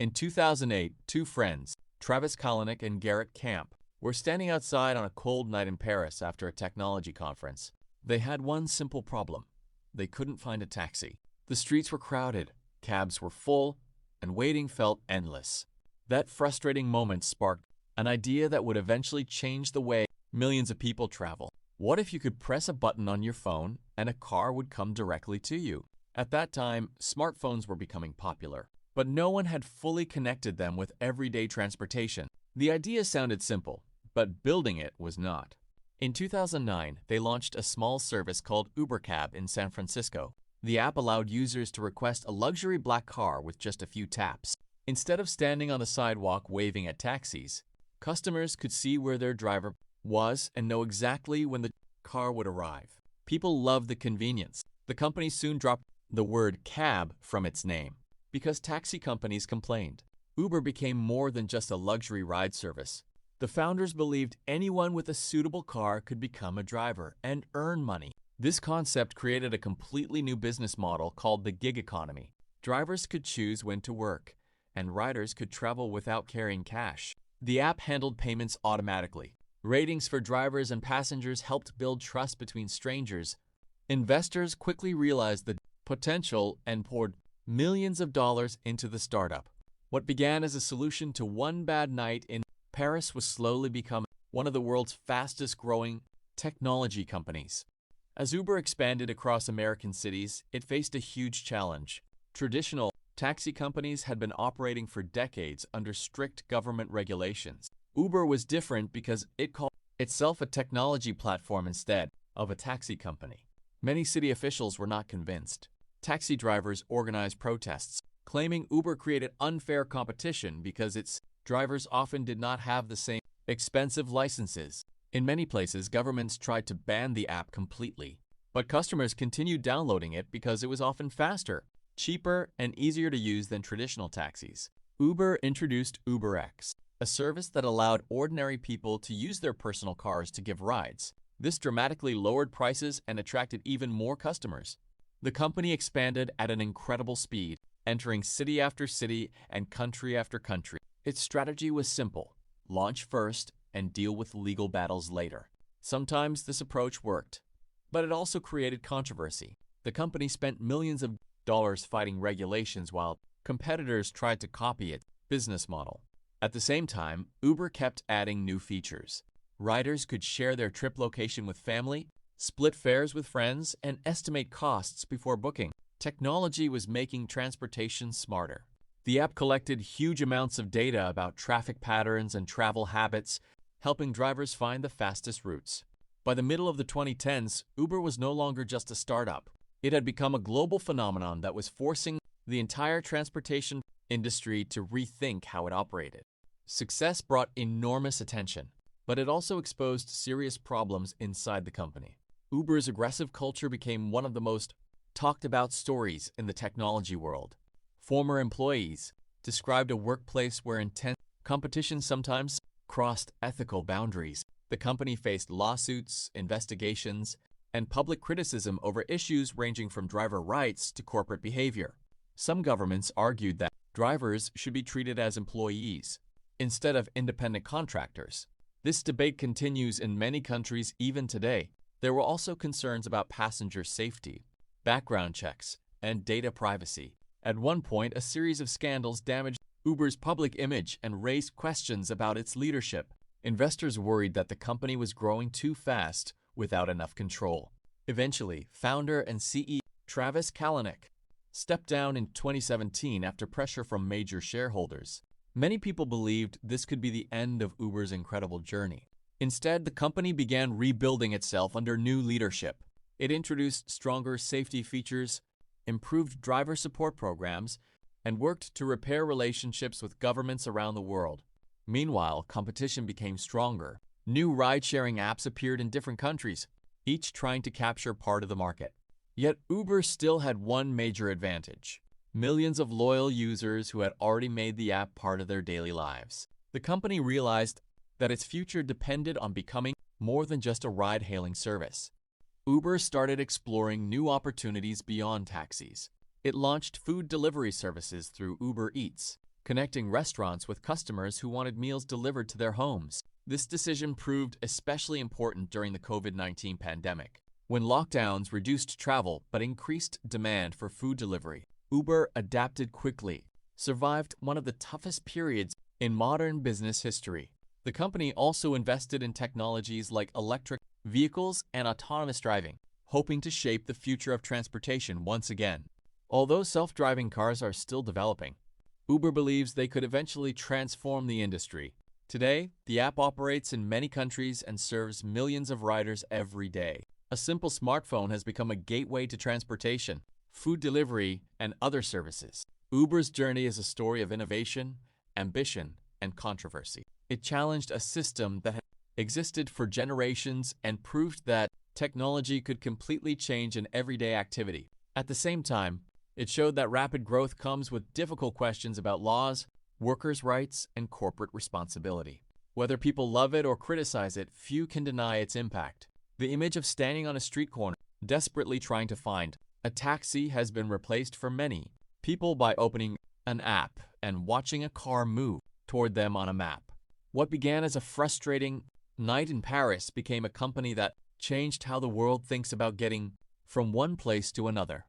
In 2008, two friends, Travis Kalanick and Garrett Camp, were standing outside on a cold night in Paris after a technology conference. They had one simple problem. They couldn't find a taxi. The streets were crowded, cabs were full, and waiting felt endless. That frustrating moment sparked an idea that would eventually change the way millions of people travel. What if you could press a button on your phone and a car would come directly to you? At that time, smartphones were becoming popular, but no one had fully connected them with everyday transportation. The idea sounded simple, but building it was not. In 2009, they launched a small service called UberCab in San Francisco. The app allowed users to request a luxury black car with just a few taps. Instead of standing on the sidewalk waving at taxis, customers could see where their driver was and know exactly when the car would arrive. People loved the convenience. The company soon dropped the word cab from its name because taxi companies complained. Uber became more than just a luxury ride service. The founders believed anyone with a suitable car could become a driver and earn money. This concept created a completely new business model called the gig economy. Drivers could choose when to work, and riders could travel without carrying cash. The app handled payments automatically. Ratings for drivers and passengers helped build trust between strangers. Investors quickly realized the potential and poured millions of dollars into the startup. What began as a solution to one bad night in Paris was slowly becoming one of the world's fastest-growing technology companies. As Uber expanded across American cities, it faced a huge challenge. Traditional taxi companies had been operating for decades under strict government regulations. Uber was different because it called itself a technology platform instead of a taxi company. Many city officials were not convinced. Taxi drivers organized protests, claiming Uber created unfair competition because its drivers often did not have the same expensive licenses. In many places, governments tried to ban the app completely, but customers continued downloading it because it was often faster, cheaper, and easier to use than traditional taxis. Uber introduced UberX, a service that allowed ordinary people to use their personal cars to give rides. This dramatically lowered prices and attracted even more customers. The company expanded at an incredible speed, entering city after city and country after country. Its strategy was simple: launch first and deal with legal battles later. Sometimes this approach worked, but it also created controversy. The company spent millions of dollars fighting regulations while competitors tried to copy its business model. At the same time, Uber kept adding new features. Riders could share their trip location with family, split fares with friends, and estimate costs before booking. Technology was making transportation smarter. The app collected huge amounts of data about traffic patterns and travel habits, helping drivers find the fastest routes. By the middle of the 2010s, Uber was no longer just a startup. It had become a global phenomenon that was forcing the entire transportation industry to rethink how it operated. Success brought enormous attention, but it also exposed serious problems inside the company. Uber's aggressive culture became one of the most talked about stories in the technology world. Former employees described a workplace where intense competition sometimes crossed ethical boundaries. The company faced lawsuits, investigations, and public criticism over issues ranging from driver rights to corporate behavior. Some governments argued that drivers should be treated as employees instead of independent contractors. This debate continues in many countries even today. There were also concerns about passenger safety, background checks, and data privacy. At one point, a series of scandals damaged Uber's public image and raised questions about its leadership. Investors worried that the company was growing too fast without enough control. Eventually, founder and CEO Travis Kalanick stepped down in 2017 after pressure from major shareholders. Many people believed this could be the end of Uber's incredible journey. Instead, the company began rebuilding itself under new leadership. It introduced stronger safety features, improved driver support programs, and worked to repair relationships with governments around the world. Meanwhile, competition became stronger. New ride-sharing apps appeared in different countries, each trying to capture part of the market. Yet Uber still had one major advantage: millions of loyal users who had already made the app part of their daily lives. The company realized that its future depended on becoming more than just a ride-hailing service. Uber started exploring new opportunities beyond taxis. It launched food delivery services through Uber Eats, connecting restaurants with customers who wanted meals delivered to their homes. This decision proved especially important during the COVID-19 pandemic, when lockdowns reduced travel but increased demand for food delivery. Uber adapted quickly, survived one of the toughest periods in modern business history. The company also invested in technologies like electric vehicles and autonomous driving, hoping to shape the future of transportation once again. Although self-driving cars are still developing, Uber believes they could eventually transform the industry. Today, the app operates in many countries and serves millions of riders every day. A simple smartphone has become a gateway to transportation, food delivery, and other services. Uber's journey is a story of innovation, ambition, and controversy. It challenged a system that had existed for generations and proved that technology could completely change an everyday activity. At the same time, it showed that rapid growth comes with difficult questions about laws, workers' rights, and corporate responsibility. Whether people love it or criticize it, few can deny its impact. The image of standing on a street corner, desperately trying to find a taxi, has been replaced for many people by opening an app and watching a car move toward them on a map. What began as a frustrating night in Paris became a company that changed how the world thinks about getting from one place to another.